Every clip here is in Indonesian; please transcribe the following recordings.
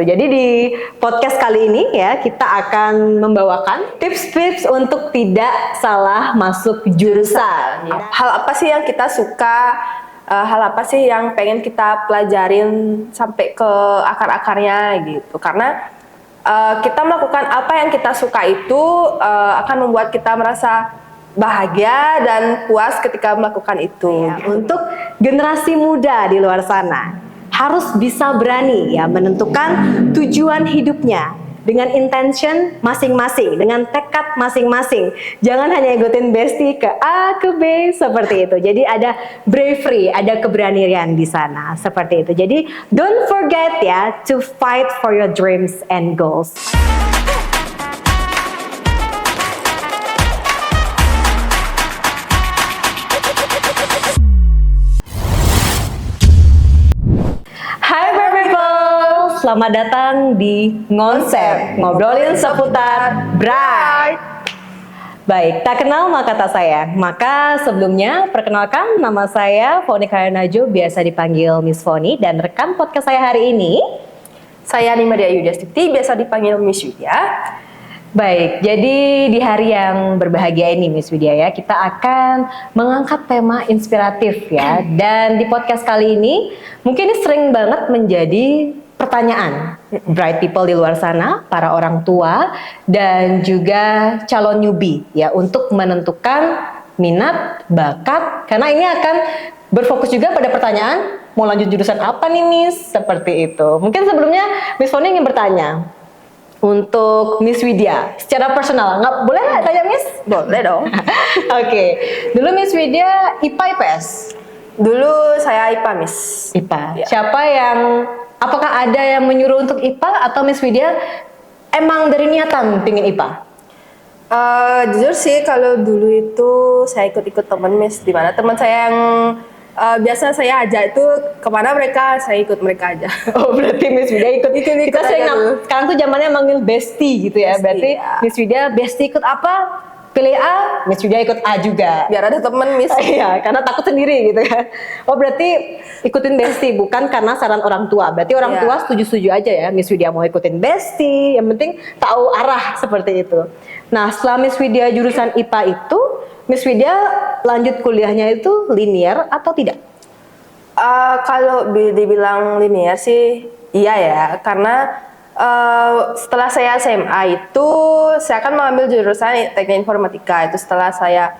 Jadi di podcast kali ini ya kita akan membawakan tips-tips untuk tidak salah masuk jurusan. Hal apa sih yang kita suka, hal apa sih yang pengen kita pelajarin sampai ke akar-akarnya gitu. Karena kita melakukan apa yang kita suka itu akan membuat kita merasa bahagia dan puas ketika melakukan itu. Ya, untuk generasi muda di luar sana harus bisa berani ya menentukan tujuan hidupnya dengan intention masing-masing, dengan tekad masing-masing. Jangan hanya ikutin bestie ke A ke B seperti itu. Jadi ada bravery, ada keberanian di sana seperti itu. Jadi don't forget ya to fight for your dreams and goals. Selamat datang di Ngonsep, ngobrolin seputar Bright. Baik, tak kenal maka tak sayang. Maka sebelumnya perkenalkan, nama saya Foni Karnajo, biasa dipanggil Miss Foni, dan rekan podcast saya hari ini saya Nimadia Yudiastiti, biasa dipanggil Miss Widya. Baik, jadi di hari yang berbahagia ini Miss Widya ya, kita akan mengangkat tema inspiratif ya. Dan di podcast kali ini mungkin ini sering banget menjadi pertanyaan bright people di luar sana, para orang tua dan juga calon newbie ya, untuk menentukan minat, bakat, karena ini akan berfokus juga pada pertanyaan mau lanjut jurusan apa nih Miss, seperti itu. Mungkin sebelumnya Miss Foni ingin bertanya untuk Miss Widya secara personal, nggak boleh nggak tanya Miss? Boleh dong. Oke. Dulu Miss Widya IPA IPS? Dulu saya IPA Miss. IPA. Ya. Siapa yang, apakah ada yang menyuruh untuk IPA atau Miss Widya emang dari niatan pingin IPA? Jujur sih kalau dulu itu saya ikut-ikut teman Miss, di mana teman saya yang biasa saya ajak itu kemana mereka, saya ikut mereka aja. Oh berarti Miss Widya ikut. Kita sering sekarang tuh zamannya manggil bestie gitu ya. Bestie, berarti ya. Miss Widya bestie ikut apa? Pilih A, Miss Widya ikut A juga. Biar ada teman Miss. Iya, karena takut sendiri gitu kan. Oh berarti ikutin bestie bukan karena saran orang tua. Berarti orang tua setuju-setuju aja ya Miss Widya mau ikutin bestie. Yang penting tahu arah seperti itu. Nah setelah Miss Widya jurusan IPA itu, Miss Widya lanjut kuliahnya itu linear atau tidak? Kalau dibilang linear sih iya ya, karena setelah saya SMA itu saya akan mengambil jurusan teknik informatika. Itu setelah saya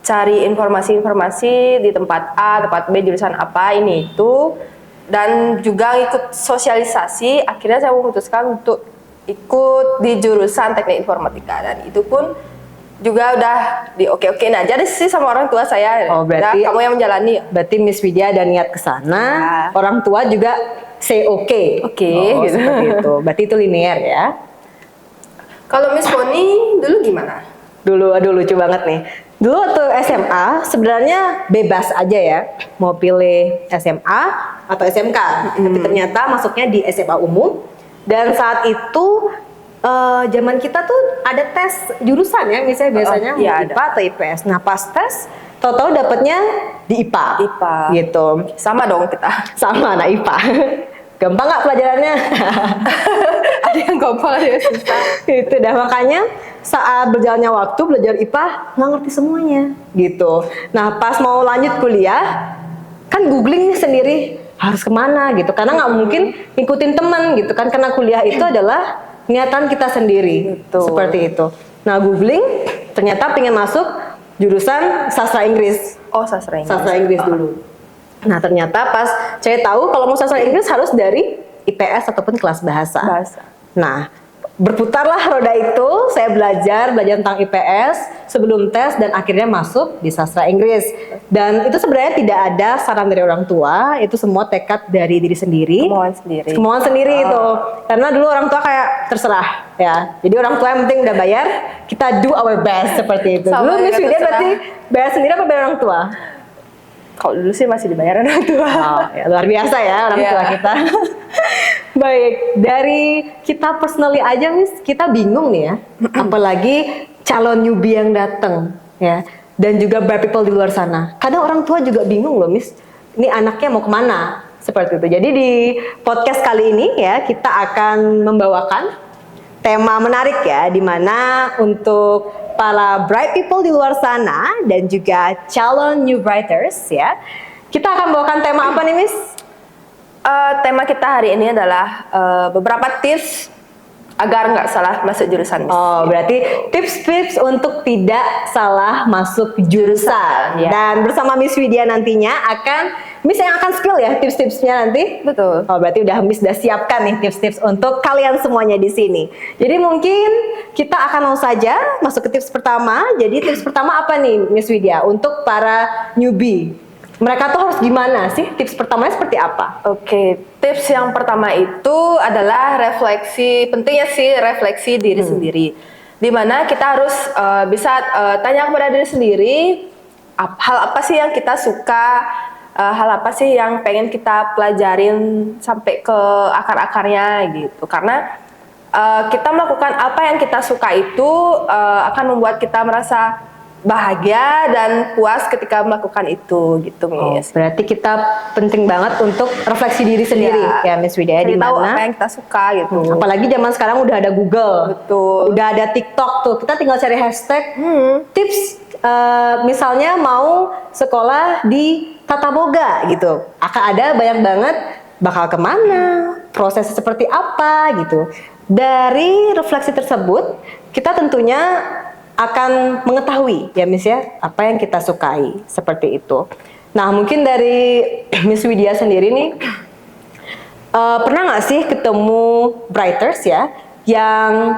cari informasi-informasi di tempat A, tempat B, jurusan apa ini itu, dan juga ikut sosialisasi, akhirnya saya memutuskan untuk ikut di jurusan teknik informatika, dan itu pun juga udah di oke-okein aja deh sih sama orang tua saya. Oh berarti kamu yang menjalani. Berarti Miss Widya ada niat ke sana, orang tua juga say oke. Oke, gitu. Seperti itu. Berarti itu linear ya. Kalau Miss Foni dulu gimana? Dulu lucu banget nih. Dulu waktu SMA sebenarnya bebas aja ya, mau pilih SMA atau SMK. Tapi ternyata masuknya di SMA umum. Dan saat itu zaman kita tuh ada tes jurusan ya, misalnya biasanya IPA atau IPS. Nah pas tes, tahu-tahu dapatnya di IPA. IPA. Gitu. Sama dong kita. Sama anak IPA. Gampang nggak pelajarannya? Ada yang gampang, ada yang susah. Itu dah, makanya saat berjalannya waktu belajar IPA nggak ngerti semuanya gitu. Nah pas mau lanjut kuliah kan googling sendiri harus kemana gitu, karena nggak mungkin ngikutin teman gitu kan, karena kuliah itu adalah niatan kita sendiri. Betul. Seperti itu. Nah googling ternyata pengen masuk jurusan sastra Inggris. Oh sastra Inggris. Sastra Inggris dulu. Nah ternyata pas saya tahu kalau mau sastra Inggris harus dari IPS ataupun kelas bahasa. Nah berputarlah roda itu, saya belajar tentang IPS sebelum tes dan akhirnya masuk di sastra Inggris. Dan itu sebenarnya tidak ada saran dari orang tua, itu semua tekad dari diri sendiri. Kemauan sendiri itu. Karena dulu orang tua kayak terserah ya. Jadi orang tua yang penting udah bayar, kita do our best seperti itu. Dulu Miss Widya berarti bayar sendiri apa bayar orang tua? Kalau dulu sih masih dibayar orang tua. Oh, ya, luar biasa ya orang tua kita. Baik, dari kita personally aja Miss, kita bingung nih ya. Apalagi calon newbie yang datang ya. Dan juga bright people di luar sana. Kadang orang tua juga bingung loh Miss. Ini anaknya mau kemana? Seperti itu. Jadi di podcast kali ini ya kita akan membawakan tema menarik ya, di mana untuk para bright people di luar sana dan juga calon new brighters ya, kita akan bawakan tema apa nih Miss? Tema kita hari ini adalah beberapa tips agar nggak salah masuk jurusan. Oh, berarti tips-tips untuk tidak salah masuk jurusan. Ya. Dan bersama Miss Widya nantinya Miss yang akan spill ya tips-tipsnya nanti. Betul. Oh, berarti Miss udah siapkan nih tips-tips untuk kalian semuanya di sini. Jadi mungkin kita akan langsung saja masuk ke tips pertama. Jadi tips pertama apa nih Miss Widya untuk para newbie? Mereka tuh harus gimana sih? Tips pertamanya seperti apa? Oke, tips yang pertama itu adalah refleksi, pentingnya sih refleksi diri sendiri. Dimana kita harus bisa tanya kepada diri sendiri, hal apa sih yang kita suka, hal apa sih yang pengen kita pelajarin sampai ke akar-akarnya gitu. Karena kita melakukan apa yang kita suka itu akan membuat kita merasa bahagia dan puas ketika melakukan itu gitu Miss. Berarti kita penting banget untuk refleksi diri sendiri ya Miss Widya, di Cari tahu mana apa yang kita suka gitu. apalagi zaman sekarang udah ada Google, Betul. udah ada TikTok tuh, kita tinggal cari hashtag tips misalnya mau sekolah di Tata Boga gitu, akan ada banyak banget bakal kemana, prosesnya seperti apa gitu. Dari refleksi tersebut kita tentunya akan mengetahui ya Miss ya apa yang kita sukai seperti itu. Nah mungkin dari Miss Widya sendiri nih pernah nggak sih ketemu brighters ya yang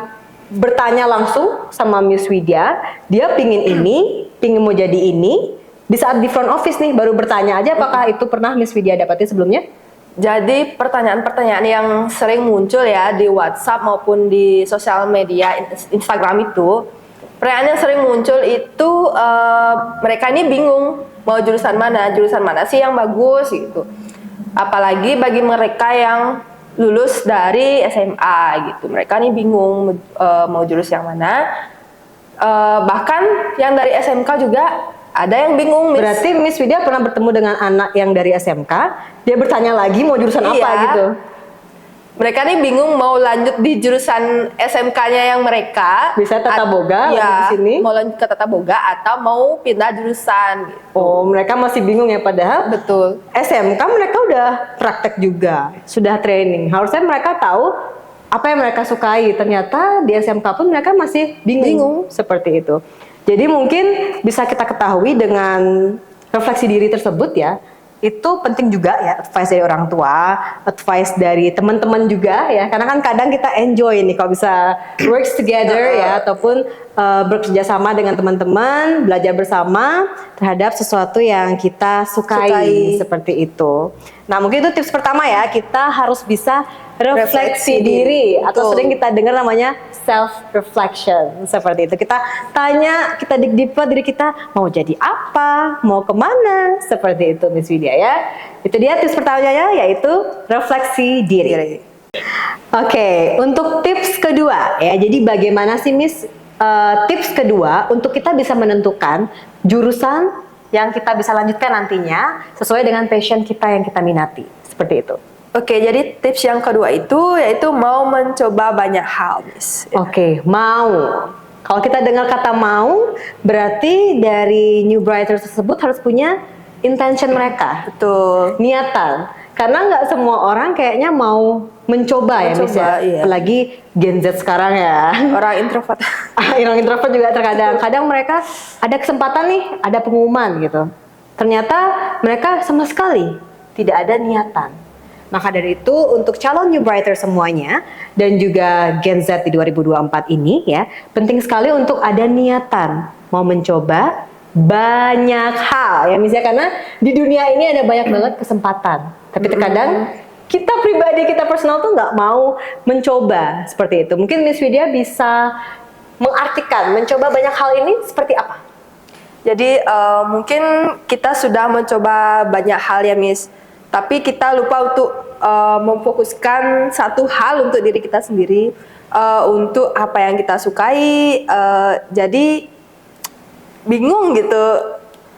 bertanya langsung sama Miss Widya, dia pingin mau jadi ini, di saat di front office nih baru bertanya aja, apakah itu pernah Miss Widya dapatin sebelumnya? Jadi pertanyaan-pertanyaan yang sering muncul ya di WhatsApp maupun di sosial media Instagram itu, pertanyaan yang sering muncul itu mereka ini bingung mau jurusan mana sih yang bagus gitu. Apalagi bagi mereka yang lulus dari SMA gitu, mereka ini bingung mau jurus yang mana. Bahkan yang dari SMK juga ada yang bingung. Berarti Miss Widya pernah bertemu dengan anak yang dari SMK, dia bertanya lagi mau jurusan apa gitu. Mereka nih bingung mau lanjut di jurusan SMK-nya yang mereka. Bisa Tata Boga ya, di sini. mau lanjut ke Tata Boga atau mau pindah jurusan gitu. Oh, mereka masih bingung ya, padahal Betul. SMK mereka udah praktek juga, sudah training. Harusnya mereka tahu apa yang mereka sukai. Ternyata di SMK pun mereka masih bingung. Seperti itu. Jadi mungkin bisa kita ketahui dengan refleksi diri tersebut ya. Itu penting juga ya, advice dari orang tua, advice dari teman-teman juga ya, karena kan kadang kita enjoy nih kalau bisa works together ya, ataupun bekerja sama dengan teman-teman, belajar bersama terhadap sesuatu yang kita sukai. Seperti itu. Nah mungkin itu tips pertama ya, kita harus bisa refleksi diri, atau sering kita dengar namanya self reflection. Seperti itu, kita tanya, kita dig deeper diri kita, mau jadi apa, mau kemana, seperti itu Miss Widya ya. Itu dia tips pertamanya, yaitu refleksi diri. Oke, untuk tips kedua ya, jadi bagaimana sih Miss tips kedua untuk kita bisa menentukan jurusan yang kita bisa lanjutkan nantinya sesuai dengan passion kita yang kita minati, seperti itu. Oke, jadi tips yang kedua itu yaitu mau mencoba banyak hal, Miss. Oke, mau. Kalau kita dengar kata mau, berarti dari new brighter tersebut harus punya intention mereka. Betul. Niatan. Karena nggak semua orang kayaknya mau mencoba ya, Miss ya. Iya. Apalagi Gen Z sekarang ya. Orang introvert. Orang introvert juga terkadang. Kadang mereka ada kesempatan nih, ada pengumuman gitu. Ternyata mereka sama sekali tidak ada niatan. Maka dari itu untuk calon new brighter semuanya dan juga Gen Z di 2024 ini ya, penting sekali untuk ada niatan mau mencoba banyak hal ya misalnya, karena di dunia ini ada banyak banget kesempatan. Tapi terkadang kita pribadi, kita personal tuh nggak mau mencoba seperti itu. Mungkin Miss Widya bisa mengartikan mencoba banyak hal ini seperti apa? Jadi mungkin kita sudah mencoba banyak hal ya Miss, tapi kita lupa untuk memfokuskan satu hal untuk diri kita sendiri, untuk apa yang kita sukai. Jadi bingung gitu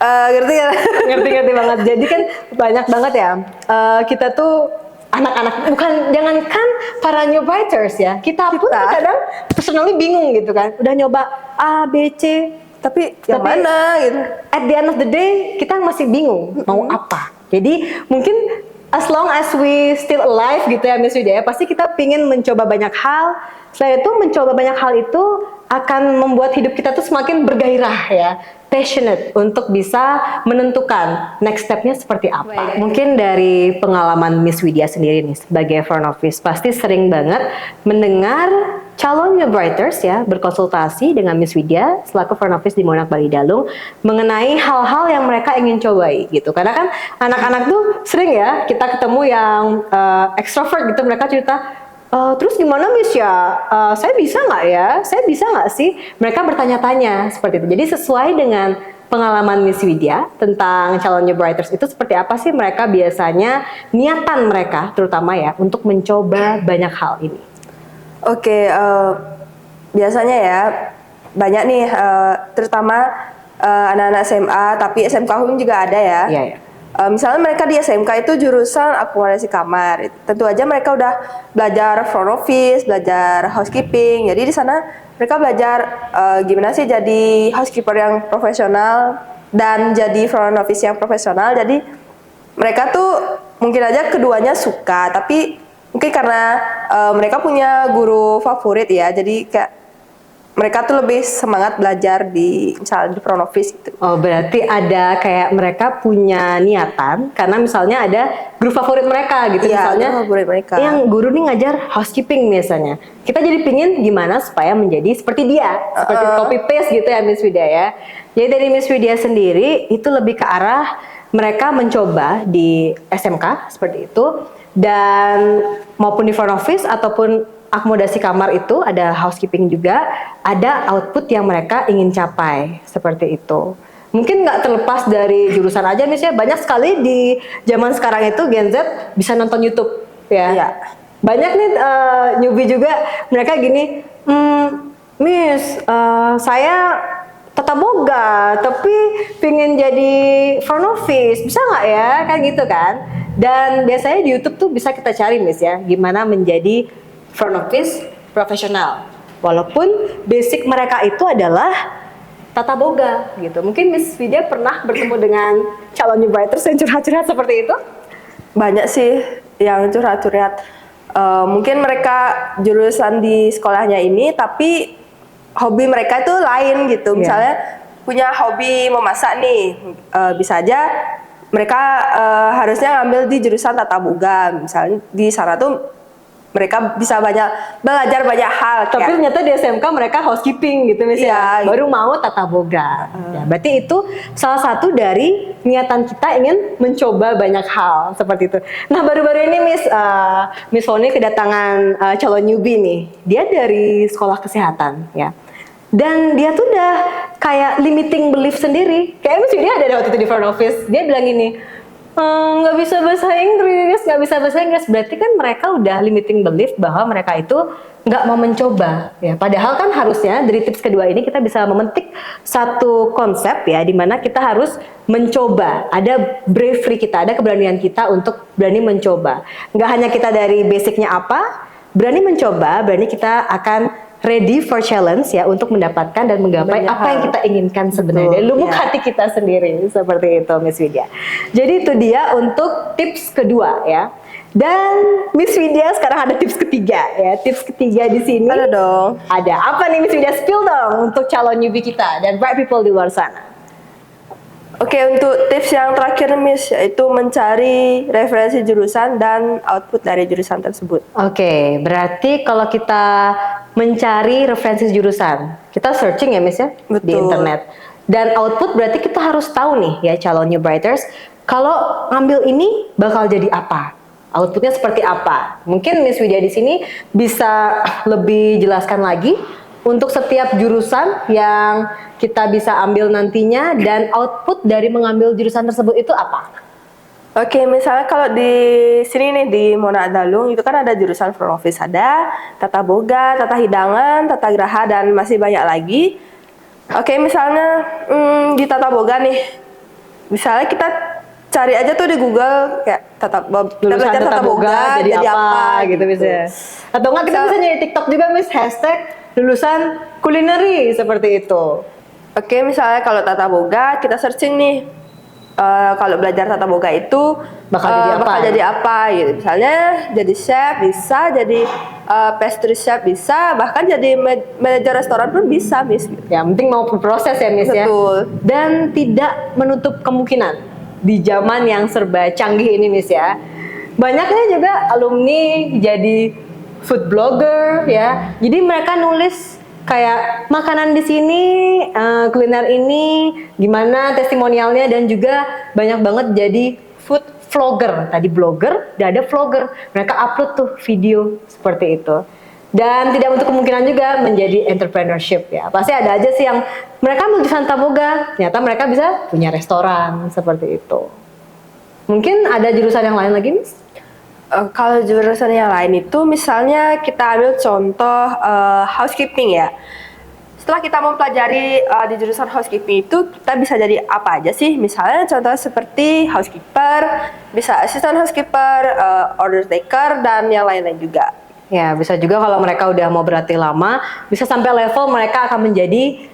Ngerti kan? Ngerti-ngerti banget. Jadi kan banyak banget ya, kita tuh anak-anak, bukan jangankan para new writers ya, kita pun kadang personally bingung gitu kan. Udah nyoba A, B, C, Tapi yang mana gitu? at the end of the day kita masih bingung mau apa. Jadi mungkin as long as we still alive gitu ya Miss Widya, pasti kita pingin mencoba banyak hal. Selain itu mencoba banyak hal itu akan membuat hidup kita tuh semakin bergairah ya, passionate untuk bisa menentukan next stepnya seperti apa. Mungkin dari pengalaman Miss Widya sendiri nih sebagai front office pasti sering banget mendengar calon new writers ya berkonsultasi dengan Miss Widya selaku front office di Monarch Bali Dalung mengenai hal-hal yang mereka ingin cobai gitu. Karena kan anak-anak tuh sering ya kita ketemu yang extrovert gitu, mereka cerita terus gimana Miss ya, saya bisa nggak ya, saya bisa nggak sih, mereka bertanya-tanya seperti itu. Jadi sesuai dengan pengalaman Miss Widya tentang calon new writers itu seperti apa sih mereka biasanya niatan mereka terutama ya untuk mencoba banyak hal ini. Oke, biasanya ya banyak nih, terutama anak-anak SMA, tapi SMK Hum juga ada ya. Iya, ya. Misalnya mereka di SMK itu jurusan akomodasi kamar, tentu aja mereka udah belajar front office, belajar housekeeping. Jadi di sana mereka belajar gimana sih jadi housekeeper yang profesional dan jadi front office yang profesional. Jadi mereka tuh mungkin aja keduanya suka, tapi mungkin karena mereka punya guru favorit ya, jadi kayak mereka tuh lebih semangat belajar di misalnya di front office gitu. Oh, berarti ada kayak mereka punya niatan karena misalnya ada guru favorit mereka gitu. Iya, misalnya guru favorit mereka. yang guru nih ngajar housekeeping misalnya. Kita jadi pingin gimana supaya menjadi seperti dia, seperti copy paste gitu ya Miss Widya ya. Jadi dari Miss Widya sendiri itu lebih ke arah mereka mencoba di SMK seperti itu, dan maupun di front office ataupun akomodasi kamar itu ada housekeeping juga, ada output yang mereka ingin capai seperti itu. Mungkin nggak terlepas dari jurusan aja, misalnya banyak sekali di zaman sekarang itu Gen Z bisa nonton YouTube ya. Iya. Banyak nih newbie juga mereka gini, Miss, saya tata boga tapi pingin jadi front office, bisa nggak ya, kan gitu kan. Dan biasanya di YouTube tuh bisa kita cari Miss ya, gimana menjadi front office profesional. Walaupun basic mereka itu adalah tata boga gitu. Mungkin Miss Widya pernah bertemu dengan calon new writers yang curhat-curhat seperti itu? Banyak sih yang curhat-curhat. Mungkin mereka jurusan di sekolahnya ini, tapi hobi mereka itu lain gitu. Misalnya punya hobi memasak nih, bisa aja mereka harusnya ngambil di jurusan tata boga. Misalnya di sana tuh mereka bisa belajar banyak hal. Tapi ternyata di SMK mereka housekeeping gitu misalnya, baru mau tata boga. Ya, berarti itu salah satu dari niatan kita ingin mencoba banyak hal seperti itu. Nah baru-baru ini Miss Foni kedatangan calon newbie nih. Dia dari sekolah kesehatan ya. Dan dia tuh udah kayak limiting belief sendiri. Kayak Miss Widya ada waktu itu di front office. Dia bilang gini, nggak bisa bahasa Inggris, nggak bisa bahasa Inggris. Berarti kan mereka udah limiting belief bahwa mereka itu nggak mau mencoba. Ya, padahal kan harusnya dari tips kedua ini kita bisa memetik satu konsep ya, dimana kita harus mencoba. Ada bravery kita, ada keberanian kita untuk berani mencoba. Nggak hanya kita dari basicnya apa, berani mencoba, berani kita akan ready for challenge ya untuk mendapatkan dan menggapai apa yang kita inginkan sebenarnya dari lubuk hati kita sendiri, seperti itu Miss Widya. Jadi itu dia untuk tips kedua ya. Dan Miss Widya sekarang ada tips ketiga ya. Tips ketiga di sini Ada dong. Ada apa nih Miss Widya, spill dong untuk calon newbie kita dan bright people di luar sana. Oke, untuk tips yang terakhir Miss, yaitu mencari referensi jurusan dan output dari jurusan tersebut. Oke, berarti kalau kita mencari referensi jurusan, kita searching ya Miss ya, Betul. di internet. Dan output berarti kita harus tahu nih ya calon new writers, kalau ngambil ini bakal jadi apa? Outputnya seperti apa? Mungkin Miss Widya di sini bisa lebih jelaskan lagi untuk setiap jurusan yang kita bisa ambil nantinya dan output dari mengambil jurusan tersebut itu apa? Oke, misalnya kalau di sini nih di Monarch Dalung itu kan ada jurusan front office, ada tata boga, tata hidangan, tata geraha, dan masih banyak lagi. Oke, misalnya di tata boga nih, Misalnya kita cari aja tuh di Google kayak Lulusan belajar tata boga jadi apa gitu bisa. Atau enggak kita bisa nyari TikTok juga Miss, hashtag lulusan culinary seperti itu. Oke, misalnya kalau tata boga kita searching nih. Kalau belajar tata boga itu Bakal jadi apa? gitu. Misalnya jadi chef bisa, jadi pastry chef bisa, bahkan jadi manajer restoran pun bisa, Miss. Ya, penting mau proses ya Miss ya. Betul. Dan tidak menutup kemungkinan di zaman yang serba canggih ini Miss ya. Banyaknya juga alumni jadi food blogger ya. Jadi mereka nulis kayak makanan di sini, kuliner ini, gimana testimonialnya, dan juga banyak banget jadi food vlogger. Tadi blogger, dan ada vlogger. Mereka upload tuh video seperti itu. Dan tidak untuk kemungkinan juga menjadi entrepreneurship ya. Pasti ada aja sih yang mereka lulusan tata boga, ternyata mereka bisa punya restoran seperti itu. Mungkin ada jurusan yang lain lagi, Miss? Kalau jurusan yang lain itu misalnya kita ambil contoh housekeeping ya. Setelah kita mempelajari di jurusan housekeeping itu kita bisa jadi apa aja sih? Misalnya contoh seperti housekeeper, bisa assistant housekeeper, order taker, dan yang lain-lain juga. Ya, bisa juga kalau mereka udah mau berlatih lama, bisa sampai level mereka akan menjadi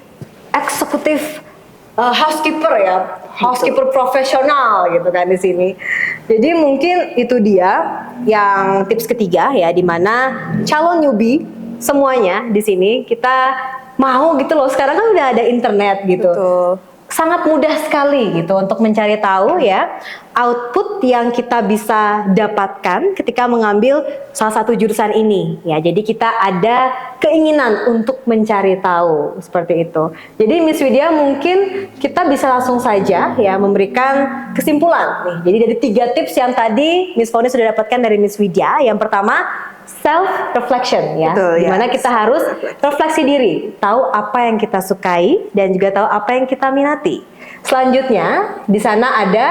eksekutif housekeeper ya, housekeeper profesional gitu kan di sini. Jadi mungkin itu dia yang tips ketiga ya, di mana calon newbie semuanya di sini kita mau gitu loh. Sekarang kan udah ada internet gitu. Betul. Sangat mudah sekali gitu untuk mencari tahu ya output yang kita bisa dapatkan ketika mengambil salah satu jurusan ini ya. Jadi kita ada keinginan untuk mencari tahu seperti itu. Jadi Miss Widya mungkin kita bisa langsung saja ya memberikan kesimpulan nih. Jadi dari 3 tips yang tadi Miss Foni sudah dapatkan dari Miss Widya. Yang pertama, self reflection ya. Betul, dimana ya. kita harus refleksi diri, tahu apa yang kita sukai dan juga tahu apa yang kita minati. Selanjutnya di sana ada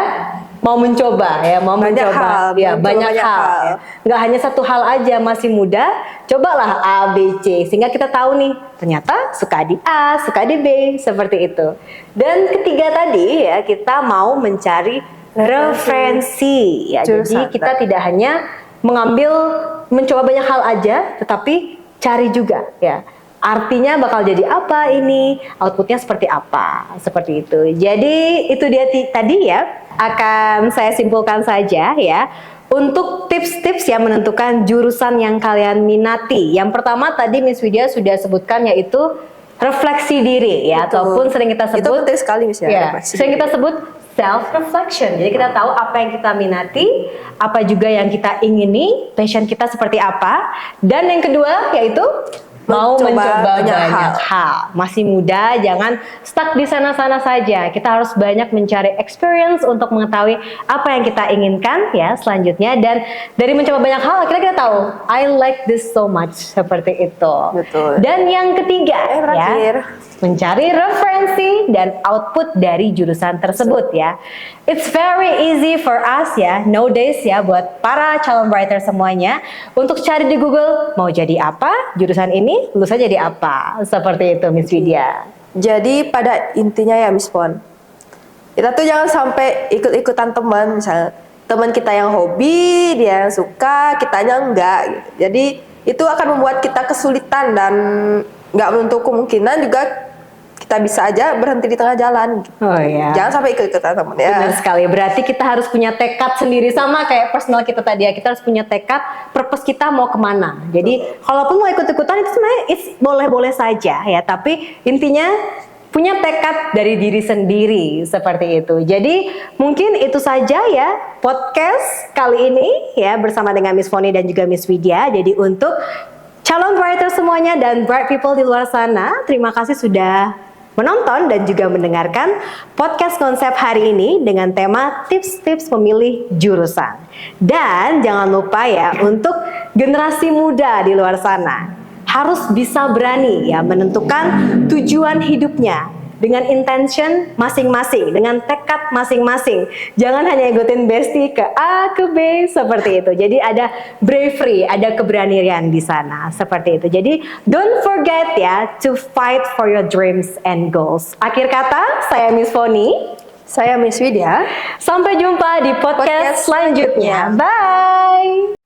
mau mencoba ya, mau Banyak mencoba hal, ya, mencoba banyak banyak hal. hal. Ya. Nggak hanya satu hal aja, masih muda, cobalah A, B, C sehingga kita tahu nih ternyata suka di A, suka di B, seperti itu. Dan ketiga tadi ya, kita mau mencari referensi ya. Jurusan. Jadi kita tidak hanya mencoba banyak hal aja, tetapi cari juga ya. Artinya bakal jadi apa ini, outputnya seperti apa, seperti itu. Jadi itu dia tadi ya, akan saya simpulkan saja ya. Untuk tips-tips yang menentukan jurusan yang kalian minati. Yang pertama tadi Miss Widya sudah sebutkan yaitu refleksi diri ya, Betul. ataupun sering kita sebut. Itu penting sekali Miss ya. Ya, refleksi sering diri. kita sebut self reflection. Jadi kita tahu apa yang kita minati, apa juga yang kita ingini, passion kita seperti apa. Dan yang kedua yaitu mau mencoba banyak hal. Masih muda, jangan stuck di sana-sana saja. Kita harus banyak mencari experience untuk mengetahui apa yang kita inginkan ya selanjutnya. Dan dari mencoba banyak hal, akhirnya kita tahu I like this so much, seperti itu. Betul. Dan yang ketiga terakhir, ya, mencari referensi dan output dari jurusan tersebut ya. It's very easy for us ya, nowadays ya, buat para calon writer semuanya untuk cari di Google mau jadi apa, jurusan ini lulusan jadi apa, seperti itu Miss Widya. Jadi pada intinya ya Miss Pon, kita tuh jangan sampai ikut-ikutan teman, misalnya teman kita yang hobi, dia yang suka, kitanya enggak gitu. Jadi itu akan membuat kita kesulitan dan nggak menutup kemungkinan juga kita bisa aja berhenti di tengah jalan. Oh ya. Jangan sampai ikut-ikutan teman ya. Benar sekali. Berarti kita harus punya tekad sendiri, sama kayak personal kita tadi ya. Kita harus punya tekad, purpose kita mau kemana. Jadi kalaupun mau ikut-ikutan itu sebenarnya boleh-boleh saja ya. Tapi intinya punya tekad dari diri sendiri seperti itu. Jadi mungkin itu saja ya podcast kali ini ya bersama dengan Miss Foni dan juga Miss Widya. Jadi untuk calon writer semuanya dan bright people di luar sana, terima kasih sudah menonton dan juga mendengarkan podcast konsep hari ini dengan tema tips-tips memilih jurusan. Dan jangan lupa ya, untuk generasi muda di luar sana harus bisa berani ya menentukan tujuan hidupnya dengan intention masing-masing, dengan tekad masing-masing. Jangan hanya ikutin bestie ke A ke B seperti itu. Jadi ada bravery, ada keberanian di sana seperti itu. Jadi don't forget ya to fight for your dreams and goals. Akhir kata, saya Miss Foni. Saya Miss Widya. Sampai jumpa di podcast Podcast selanjutnya. selanjutnya. Bye.